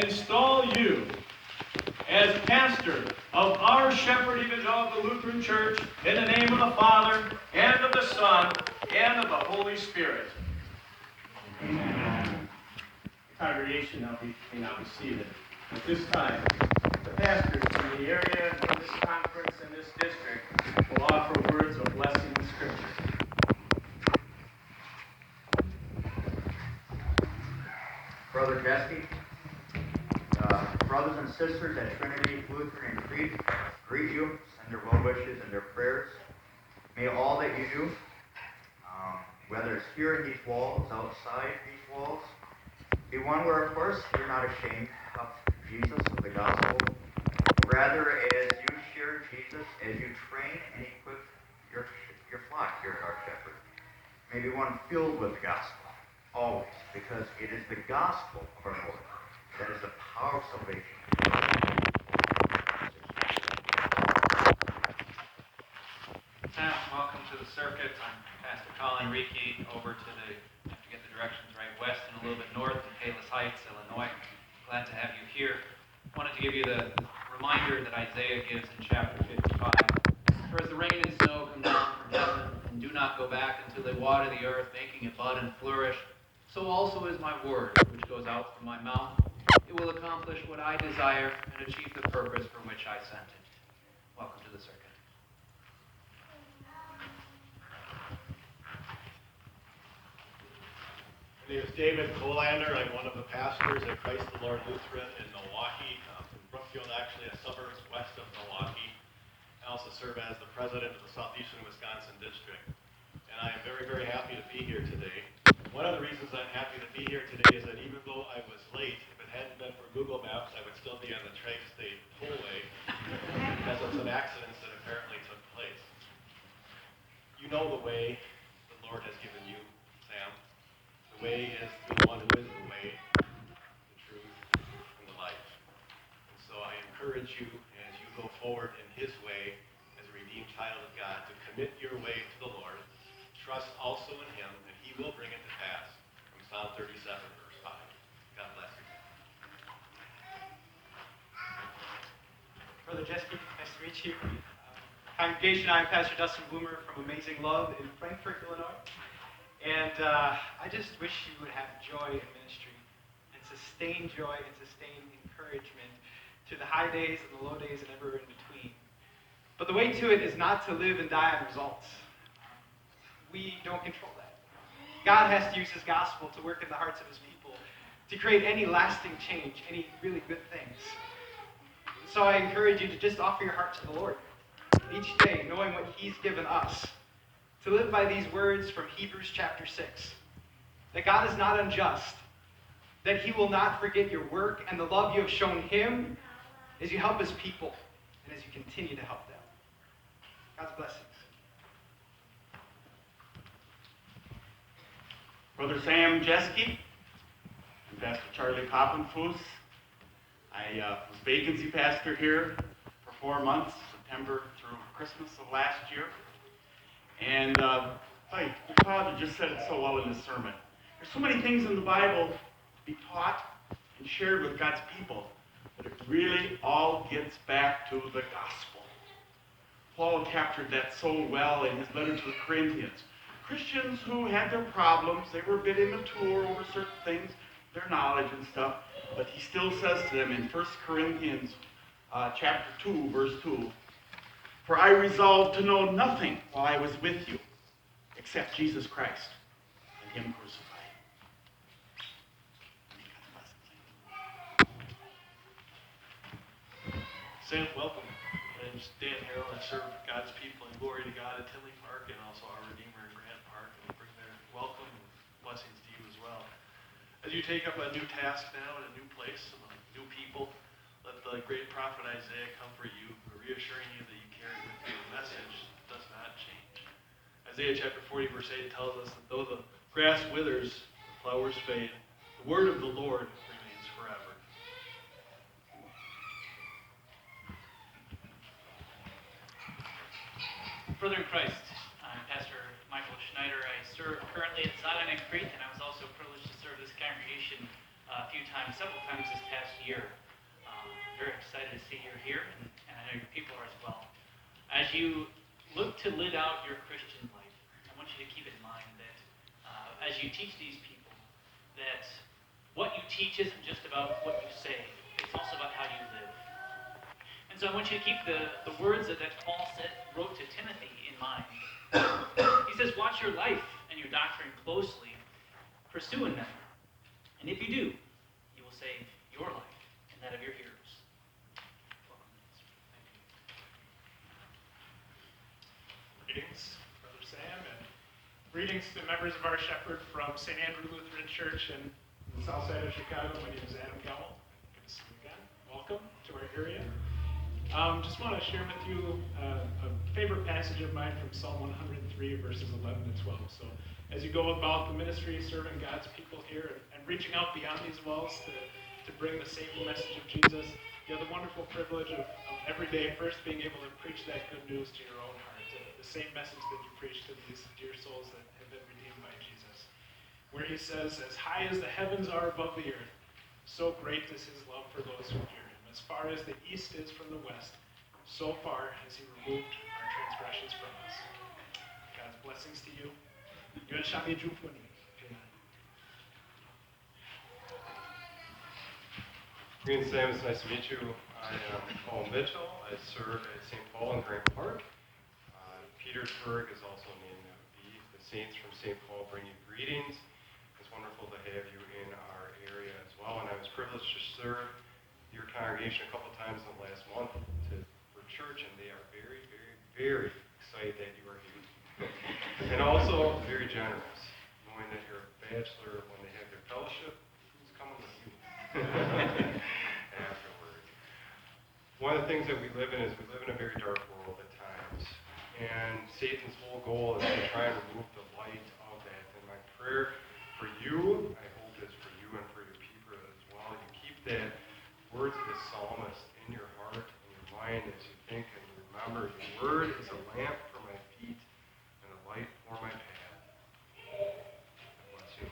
install you as pastor of our Shepherd Evangelical Lutheran Church in the name of the Father, and of the Son, and of the Holy Spirit. Amen. The congregation may now be seated. At this time, the pastors from the area, in this conference, and this district will offer words of blessing in Scripture. Brother Jeske, brothers and sisters at Trinity Lutheran in Crete greet you, send their well wishes and their prayers. May all that you do, whether it's here in these walls, outside these walls, be one where, of course, you're not ashamed of Jesus, of the gospel. Rather, as you share Jesus, as you train and equip your flock here at our Shepherd, may be one filled with the gospel, always, because it is the gospel of our Lord that is the power of salvation. Welcome to the circuit. I'm Pastor Colin Reiki, over to the, I have to get the directions right, west and a little bit north in Palos Heights, Illinois. Glad to have you here. Wanted to give you the reminder that Isaiah gives in chapter 55. For as the rain and snow come down from heaven, and do not go back until they water the earth, making it bud and flourish, so also is my word, which goes out from my mouth. It will accomplish what I desire and achieve the purpose for which I sent it. Welcome to the circuit. My name is David Colander. I'm one of the pastors at Christ the Lord Lutheran in Milwaukee, from Brookfield, actually a suburb west of Milwaukee. I also serve as the president of the Southeastern Wisconsin District. And I am very, very happy to be here today. One of the reasons I'm happy to be here today is that even though I was late, if it hadn't been for Google Maps, I would still be on the Tri-State Tollway because of some accidents that apparently took place. You know the way the Lord has given you, Sam. The way is through the one who is the way, the truth, and the life. And so I encourage you, as you go forward in His way, as a redeemed child of God, to commit your way to the Lord. Trust also in Him, and He will bring it to pass. From Psalm 37, verse 5. God bless you. Brother Jeske, nice to meet you. Congregation, I'm Pastor Dustin Bloomer from Amazing Love in Frankfort, Illinois. And I just wish you would have joy in ministry and sustain joy and sustain encouragement to the high days and the low days and everywhere in between. But the way to it is not to live and die on results. We don't control that. God has to use His gospel to work in the hearts of His people, to create any lasting change, any really good things. So I encourage you to just offer your heart to the Lord each day, knowing what He's given us. To live by these words from Hebrews chapter 6. That God is not unjust. That He will not forget your work and the love you have shown Him as you help His people and as you continue to help them. God's blessings. Brother Samuel Jeske and Pastor Charlie Poppenfuss. I was vacancy pastor here for 4 months, September through Christmas of last year. And the Father just said it so well in his sermon. There's so many things in the Bible to be taught and shared with God's people, but it really all gets back to the gospel. Paul captured that so well in his letter to the Corinthians. Christians who had their problems, they were a bit immature over certain things, their knowledge and stuff, but he still says to them in 1 Corinthians chapter 2, verse 2, "For I resolved to know nothing while I was with you, except Jesus Christ and Him crucified." Sam, welcome. My name is Dan Harrell. I serve God's people in Glory to God at Tinley Park and also our Redeemer in Grant Park, and bring their welcome and blessings to you as well. As you take up a new task now in a new place among new people, let the great prophet Isaiah comfort you, reassuring you that you carry with you a message that does not change. Isaiah chapter 40, verse 8 tells us that though the grass withers, the flowers fade, the word of the Lord remains forever. Brother in Christ, I'm Pastor Michael Schneider. I serve currently at Zion in Crete, and I was also privileged to serve this congregation a few times several times this past year. Very excited to see you're here, and I know your people are as well. As you look to live out your Christian life, I want you to keep in mind that as you teach these people, that what you teach isn't just about what you say, it's also about how you live. And so I want you to keep the words that Paul wrote to Timothy in mind. He says, watch your life and your doctrine closely, pursuing them. And if you do, you will save your life and that of your hearers. Welcome. Thank you. Greetings, Brother Sam, and greetings to members of our Shepherd from St. Andrew Lutheran Church in the south side of Chicago. My name is Adam Gowell. Good to see you again. Welcome to our area. Just want to share with you a favorite passage of mine from Psalm 103, verses 11 to 12. So as you go about the ministry, serving God's people here, and reaching out beyond these walls to bring the saving message of Jesus, you have the wonderful privilege of every day first being able to preach that good news to your own heart. The same message that you preach to these dear souls that have been redeemed by Jesus. Where he says, as high as the heavens are above the earth, so great is his love for those who fear him. As far as the east is from the west, so far has he removed our transgressions from us. God's blessings to you. Yuan Shami Jupuni. Greetings, Sam. It's nice to meet you. I am Paul Mitchell. I serve at St. Paul in Grant Park. Petersburg is also named B. The saints from St. Paul bring you greetings. It's wonderful to have you in our area as well. And I was privileged to serve your congregation a couple times in the last month for church, and they are very, very, very excited that you are here. And also very generous, knowing that you're a bachelor when they have their fellowship. Who's coming with you? Afterward. One of the things that we live in is we live in a very dark world at times. And Satan's whole goal is to try and remove the light of that. And my prayer for you, I hope is for you and for your people as well. You keep that words of the psalmist in your heart and your mind as you think and you remember. Your word is a lamp for my feet and a light for my path. God bless you.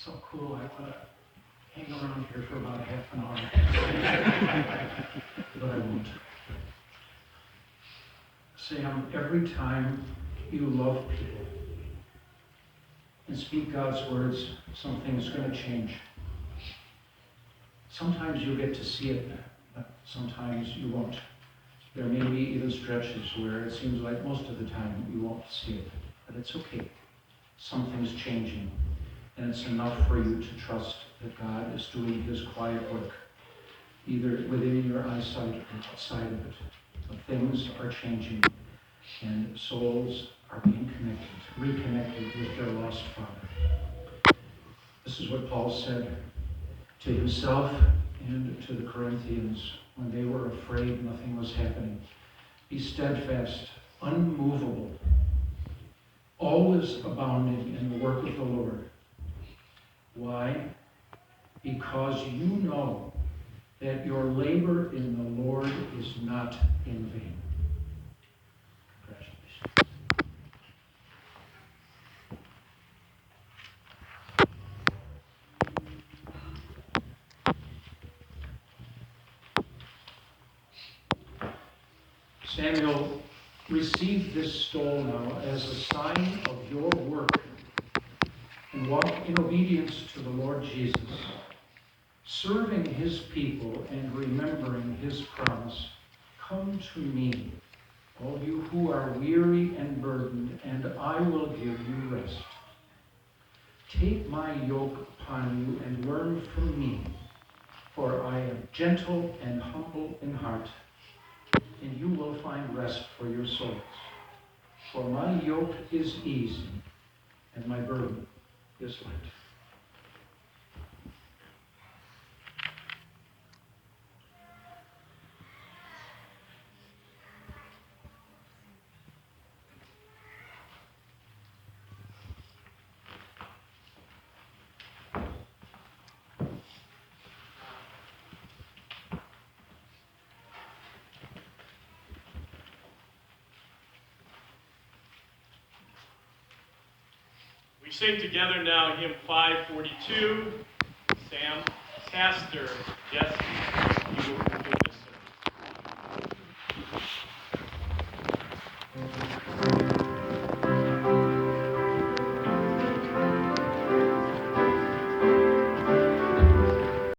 So cool. I want to hang around here for about half an hour. But I won't. Sam, every time you love people and speak God's words, something's going to change. Sometimes you'll get to see it, but sometimes you won't. There may be even stretches where it seems like most of the time you won't see it, but it's okay. Something's changing. And it's enough for you to trust that God is doing his quiet work, either within your eyesight or outside of it. But things are changing, and souls are being reconnected with their lost Father. This is what Paul said to himself and to the Corinthians when they were afraid nothing was happening. Be steadfast, unmovable, always abounding in the work of the Lord. Why? Because you know that your labor in the Lord is not in vain. Congratulations. Samuel, receive this stole now as a sign of your work and walk in obedience to the Lord Jesus, serving his people and remembering his promise. Come to me, all you who are weary and burdened, and I will give you rest. Take my yoke upon you and learn from me, for I am gentle and humble in heart, and you will find rest for your souls. For my yoke is easy, and my burden is light. We sing together now hymn 542, Sam, Pastor Jeske.